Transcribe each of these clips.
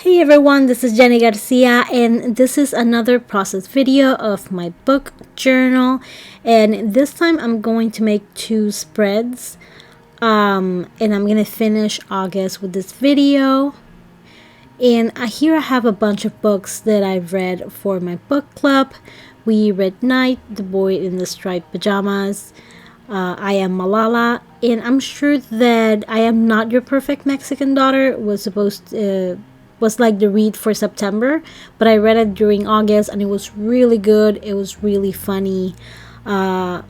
Hey everyone, this is Jenny Garcia, and this is another process video of my book journal. And this time I'm going to make two spreads, and I'm gonna finish August with this video. And here I have a bunch of books that I've read for my book club. We read Night, The Boy in the Striped Pajamas, I Am Malala, and I'm sure that I Am Not Your Perfect Mexican Daughter was like the read for September, but I read it during August and it was really good. It was really funny. I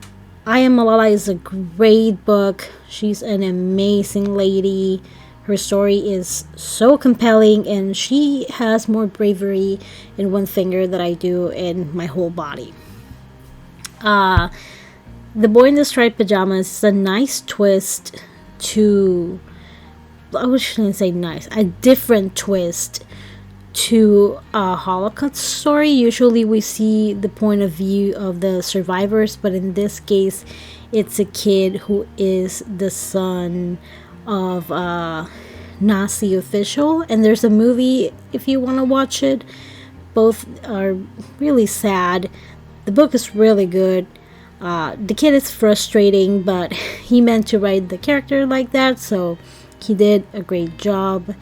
Am Malala is a great book. She's an amazing lady. Her story is so compelling, and she has more bravery in one finger than I do in my whole body. The Boy in the Striped Pajamas is a nice twist to, I shouldn't say nice, a different twist to a Holocaust story. Usually we see the point of view of the survivors, but in this case, it's a kid who is the son of a Nazi official. And there's a movie if you want to watch it. Both are really sad. The book is really good. The kid is frustrating, but he meant to write the character like that, so he did a great job.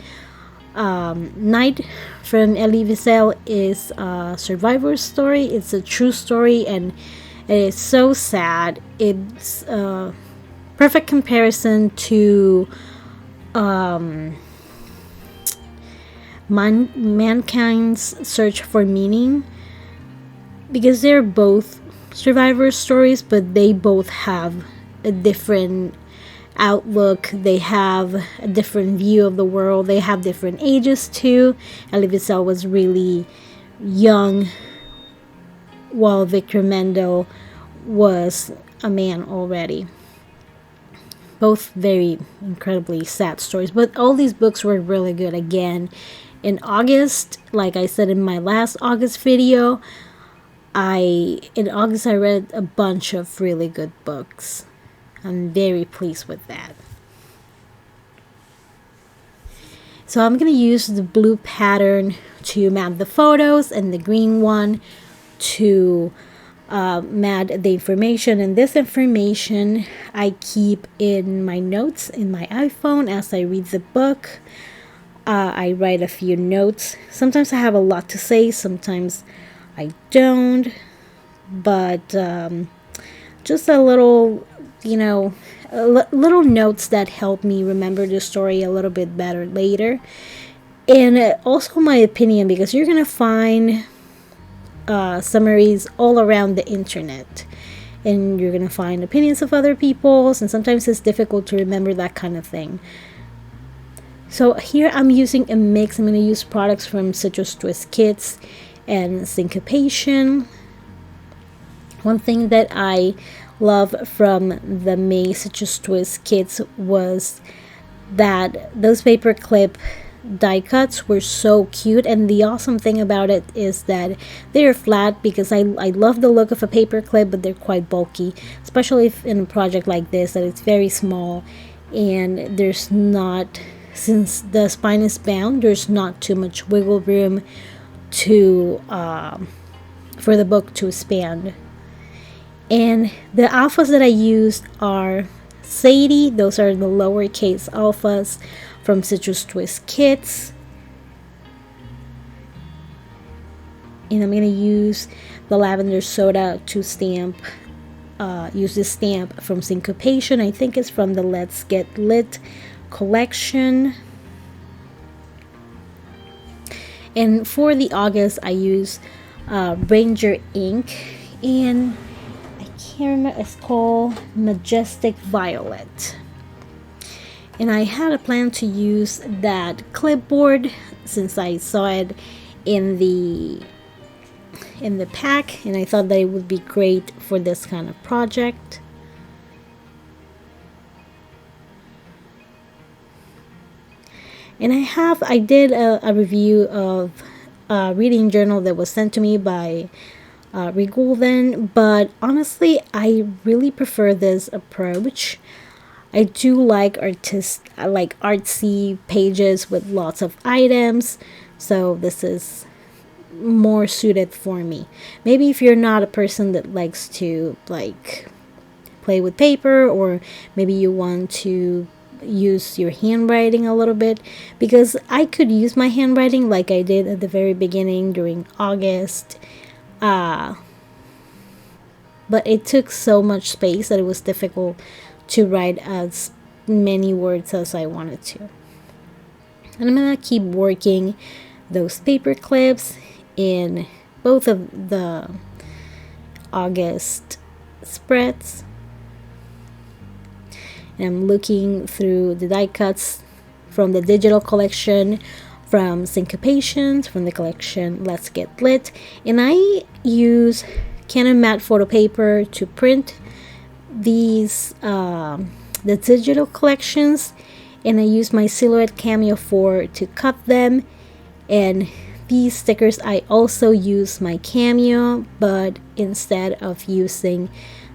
Night from Elie Wiesel is a survivor story. It's a true story, and it is so sad. It's a perfect comparison to Mankind's Search for Meaning, because they're both survivor stories, but they both have a different outlook. They have a different view of the world. They have different ages too. Elie Wiesel was really young, while Victor Mendel was a man already. Both very incredibly sad stories, but all these books were really good. Again, in August, like I said in my last August video, in August I read a bunch of really good books. I'm very pleased with that. So I'm going to use the blue pattern to map the photos and the green one to map the information. And this information I keep in my notes in my iPhone as I read the book. I write a few notes. Sometimes I have a lot to say, sometimes I don't. But just a little, little notes that help me remember the story a little bit better later. And also my opinion, because you're going to find summaries all around the internet. And you're going to find opinions of other people's, and sometimes it's difficult to remember that kind of thing. So here I'm using a mix. I'm going to use products from Citrus Twist Kits and Syncopation. One thing that I love from the May Citrus Twist kits was that those paperclip die cuts were so cute, and the awesome thing about it is that they're flat, because I love the look of a paperclip, but they're quite bulky, especially if in a project like this that it's very small, and there's not, since the spine is bound, there's not too much wiggle room to for the book to expand. And the alphas that I used are Sadie. Those are the lowercase alphas from Citrus Twist Kits. And I'm going to use the Lavender Soda to stamp. Use this stamp from Syncopation. I think it's from the Let's Get Lit collection. And for the August, I use Ranger ink. And I can't remember, it's called Majestic Violet. And I had a plan to use that clipboard since I saw it in the pack, and I thought that it would be great for this kind of project. And I did a review of a reading journal that was sent to me by Regulven, but honestly I really prefer this approach. I do like artsy pages with lots of items, So this is more suited for me. Maybe if you're not a person that likes to like play with paper, or maybe you want to use your handwriting a little bit, because I could use my handwriting like I did at the very beginning during August, but it took so much space that it was difficult to write as many words as I wanted to. And I'm gonna keep working those paper clips in both of the August spreads. And I'm looking through the die cuts from the digital collection, from Syncopations, from the collection Let's Get Lit. And I use Canon matte photo paper to print these the digital collections, and I use my Silhouette Cameo 4 to cut them. And these stickers, I also use my Cameo, but instead of using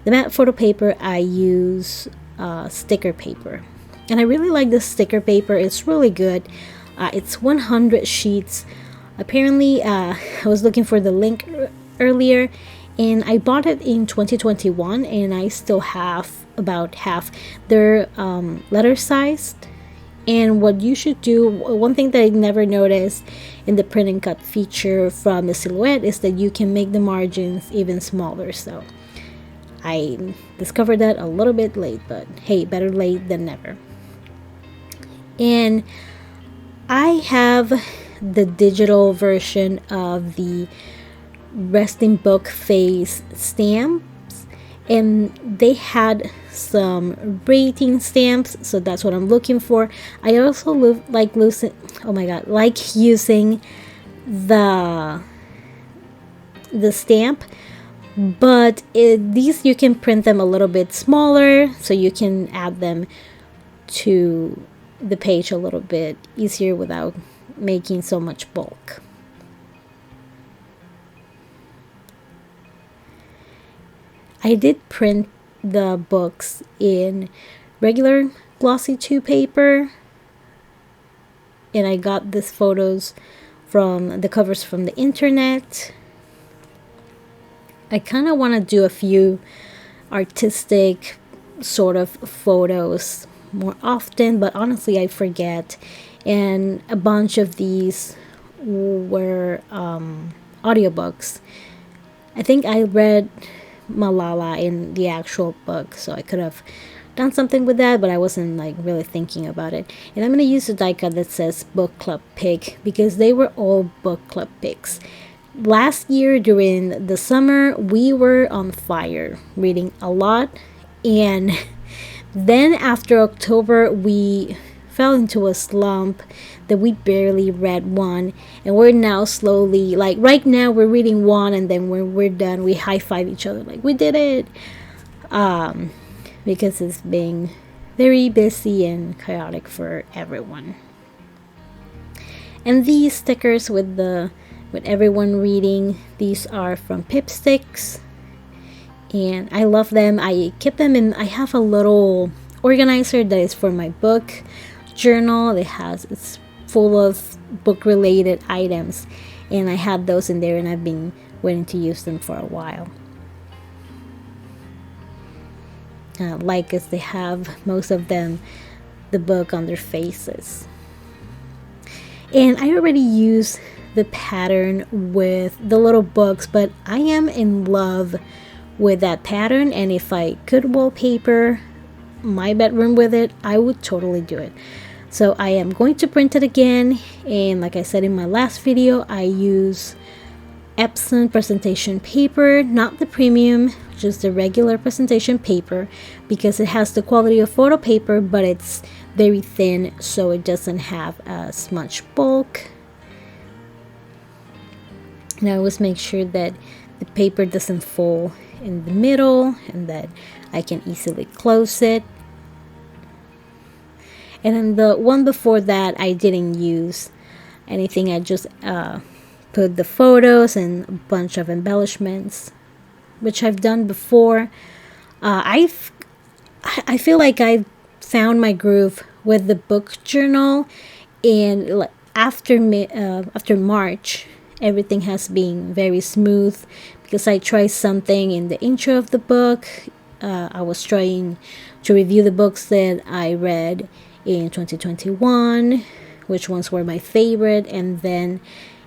the matte photo paper, I use sticker paper. And I really like this sticker paper. It's really good. It's 100 sheets. Apparently, I was looking for the link earlier, and I bought it in 2021, and I still have about half. They're letter sized. And what you should do, one thing that I never noticed in the print and cut feature from the Silhouette, is that you can make the margins even smaller. So I discovered that a little bit late, but hey, better late than never. And I have the digital version of the resting book face stamps, and they had some rating stamps, so that's what I'm looking for. I also like using the stamp, but these you can print them a little bit smaller, so you can add them to the page a little bit easier without making so much bulk. I did print the books in regular glossy 2 paper, and I got these photos from the covers from the internet. I kind of want to do a few artistic sort of photos more often, but honestly I forget, and a bunch of these were audiobooks. I think I read Malala in the actual book, so I could have done something with that, but I wasn't like really thinking about it. And I'm going to use a die cut that says book club pick, because they were all book club picks. Last year during the summer, we were on fire reading a lot, and then after October we fell into a slump that we barely read one, and we're now slowly, like right now we're reading one, and then when we're done we high-five each other like we did it, because it's being very busy and chaotic for everyone. And these stickers with everyone reading, these are from Pipsticks, and I love them. I keep them in, I have a little organizer that is for my book journal. It's full of book related items, and I had those in there, and I've been waiting to use them for a while. Like as they have most of them the book on their faces. And I already use the pattern with the little books, but I am in love with that pattern, and if I could wallpaper my bedroom with it, I would totally do it. So I am going to print it again, and like I said in my last video, I use Epson presentation paper, not the premium, just the regular presentation paper, because it has the quality of photo paper, but it's very thin, so it doesn't have as much bulk. And I always make sure that the paper doesn't fall in the middle and that I can easily close it. And then the one before that, I didn't use anything. I just put the photos and a bunch of embellishments, which I've done before. I feel like I found my groove with the book journal, and after March, everything has been very smooth because I tried something in the intro of the book. I was trying to review the books that I read in 2021, which ones were my favorite, and then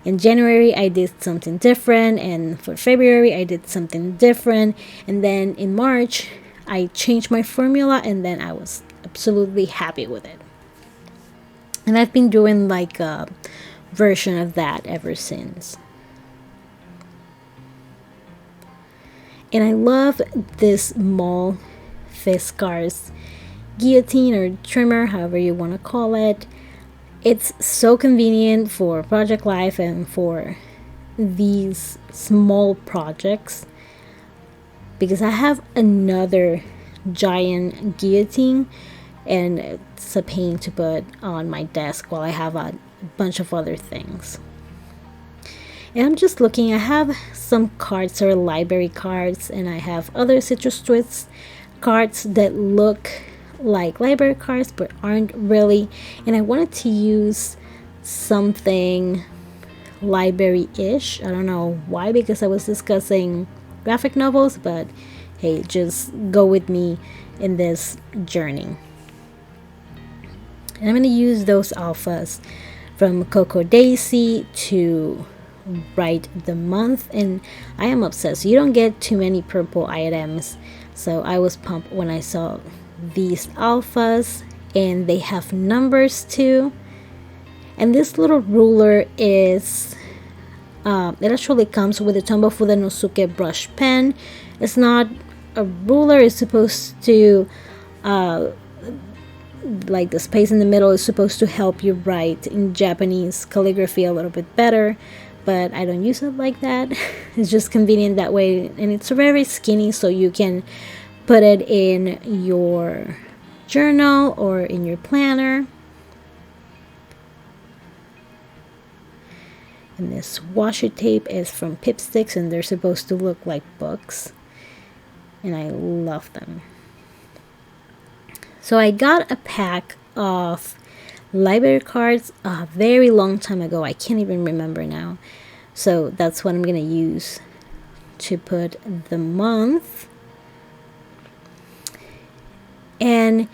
in January I did something different, and for February I did something different, and then in March I changed my formula, and then I was absolutely happy with it. And I've been doing like a version of that ever since. And I love this Mall Fiskars guillotine or trimmer, however you want to call it. It's so convenient for Project Life and for these small projects, because I have another giant guillotine and it's a pain to put on my desk while I have a bunch of other things. And I'm just looking, I have some cards or library cards, and I have other Citrus Twist cards that look like library cards but aren't really, and I wanted to use something library-ish. I don't know why, because I was discussing graphic novels, but hey, just go with me in this journey. And I'm going to use those alphas from Coco Daisy to write the month, and I am obsessed. You don't get too many purple items, so I was pumped when I saw these alphas, and they have numbers too. And this little ruler is it actually comes with a Tombow Fudenosuke brush pen. It's not a ruler, it's supposed to like the space in the middle is supposed to help you write in Japanese calligraphy a little bit better, but I don't use it like that. It's just convenient that way, and it's very skinny, so you can put it in your journal or in your planner. And this washi tape is from Pipsticks, and they're supposed to look like books, and I love them. So I got a pack of library cards a very long time ago. I can't even remember now. So that's what I'm going to use to put the month. And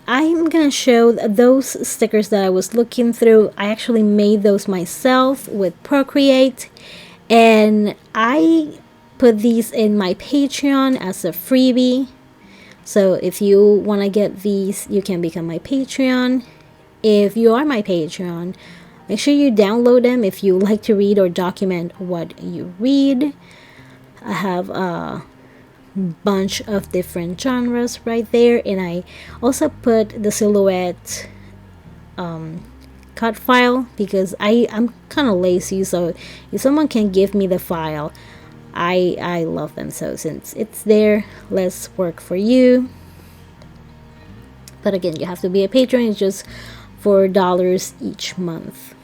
I'm going to show those stickers that I was looking through. I actually made those myself with Procreate. And I put these in my Patreon as a freebie. So if you want to get these, you can become my Patreon. If you are my Patreon, make sure you download them if you like to read or document what you read. I have a bunch of different genres right there, and I also put the silhouette cut file because I'm kind of lazy, so if someone can give me the file, I love them. So since it's there, let's work for you. But again, you have to be a patron. It's just $4 each month.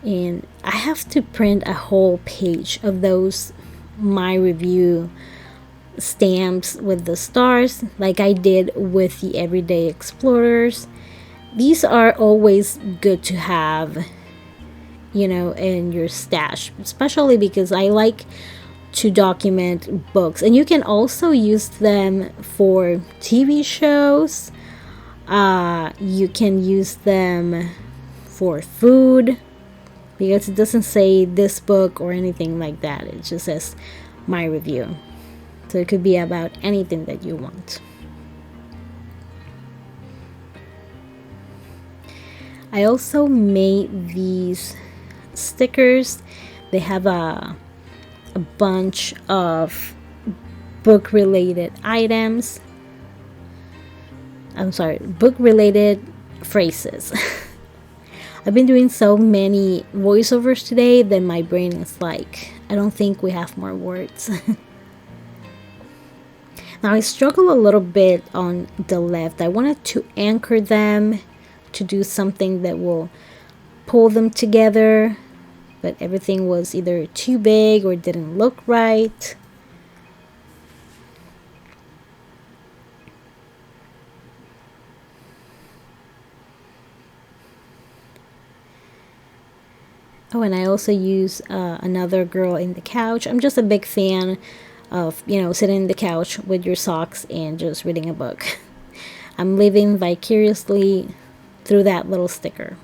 And I have to print a whole page of those my review stamps with the stars, like I did with the Everyday Explorers. These are always good to have, you know, in your stash, especially because I like to document books, and you can also use them for TV shows. You can use them for food, because it doesn't say this book or anything like that. It just says my review, so it could be about anything that you want. I also made these stickers. They have a bunch of book related items. I'm sorry, book related phrases. I've been doing so many voiceovers today that my brain is like, I don't think we have more words. Now I struggle a little bit on the left. I wanted to anchor them to do something that will pull them together, but everything was either too big or didn't look right. Oh, and I also use another girl in the couch. I'm just a big fan of, sitting in the couch with your socks and just reading a book. I'm living vicariously through that little sticker.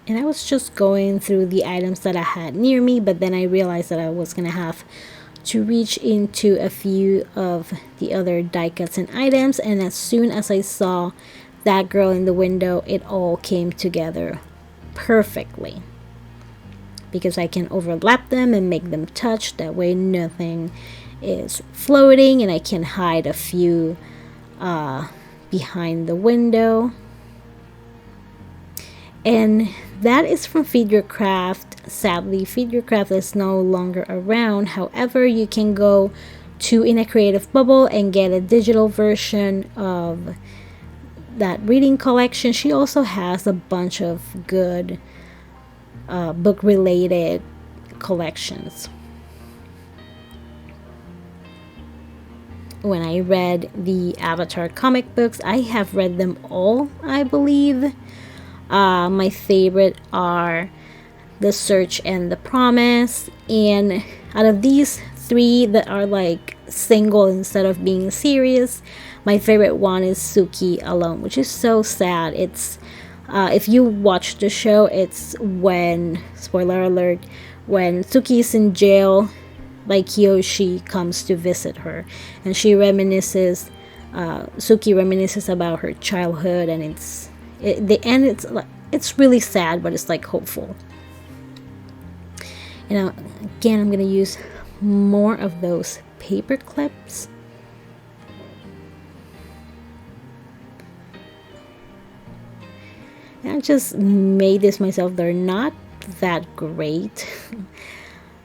And I was just going through the items that I had near me, but then I realized that I was going to have to reach into a few of the other die cuts and items. And as soon as I saw that girl in the window, it all came together perfectly. Because I can overlap them and make them touch. That way nothing is floating, and I can hide a few behind the window. And that is from Feed Your Craft. Sadly, Feed Your Craft is no longer around. However, you can go to In a Creative Bubble and get a digital version of that reading collection. She also has a bunch of good book related collections. When I read the Avatar comic books, I have read them all, I believe. My favorite are The Search and The Promise. And out of these three that are like single instead of being serious, my favorite one is Suki Alone, which is so sad. It's if you watch the show, it's when, spoiler alert, when Suki is in jail, like Kyoshi comes to visit her, and she reminisces. Suki reminisces about her childhood, and the end. It's really sad, but it's like hopeful. And again, I'm gonna use more of those paper clips. And I just made this myself. They're not that great.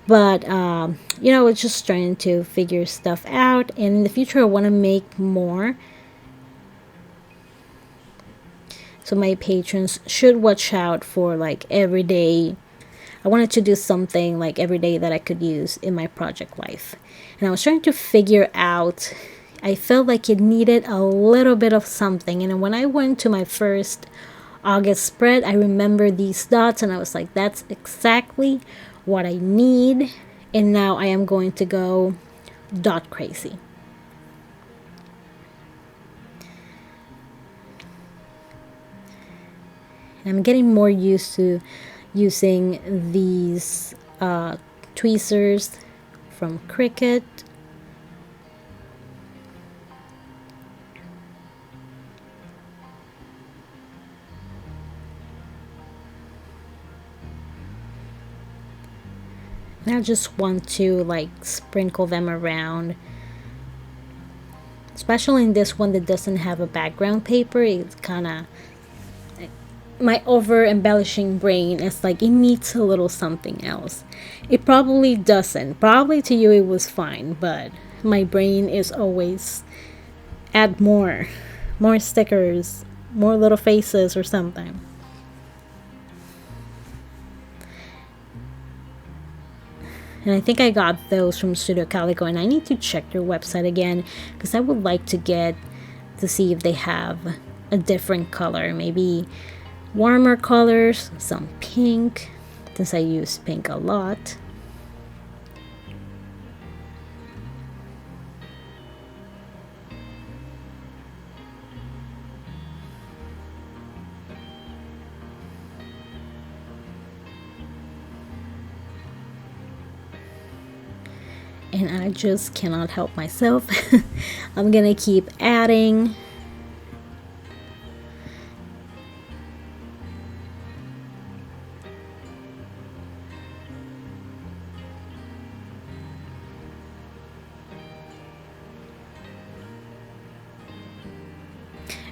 But, it's just trying to figure stuff out. And in the future, I want to make more. So my patrons should watch out for like every day. I wanted to do something like every day that I could use in my project life. And I was trying to figure out, I felt like it needed a little bit of something. And when I went to my first August spread, I remember these dots and I was like, that's exactly what I need. And now I am going to go dot crazy. I'm getting more used to using these tweezers from Cricut. And I just want to like sprinkle them around. Especially in this one that doesn't have a background paper. It's kind of, my over embellishing brain is like, it needs a little something else. It probably doesn't. Probably to you it was fine, but my brain is always add more stickers, more little faces or something. And I think I got those from Studio Calico, and I need to check their website again because I would like to see if they have a different color, maybe warmer colors, some pink, since I use pink a lot. And I just cannot help myself. I'm gonna keep adding.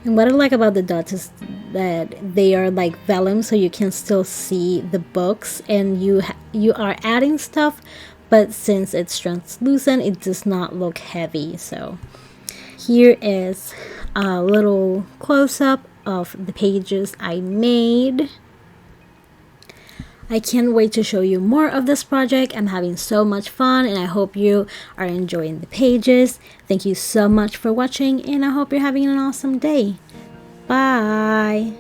And what I like about the dots is that they are like vellum, so you can still see the books, and you are adding stuff, but since it's translucent, it does not look heavy. So here is a little close-up of the pages I made. I can't wait to show you more of this project. I'm having so much fun and I hope you are enjoying the pages. Thank you so much for watching and I hope you're having an awesome day. Bye.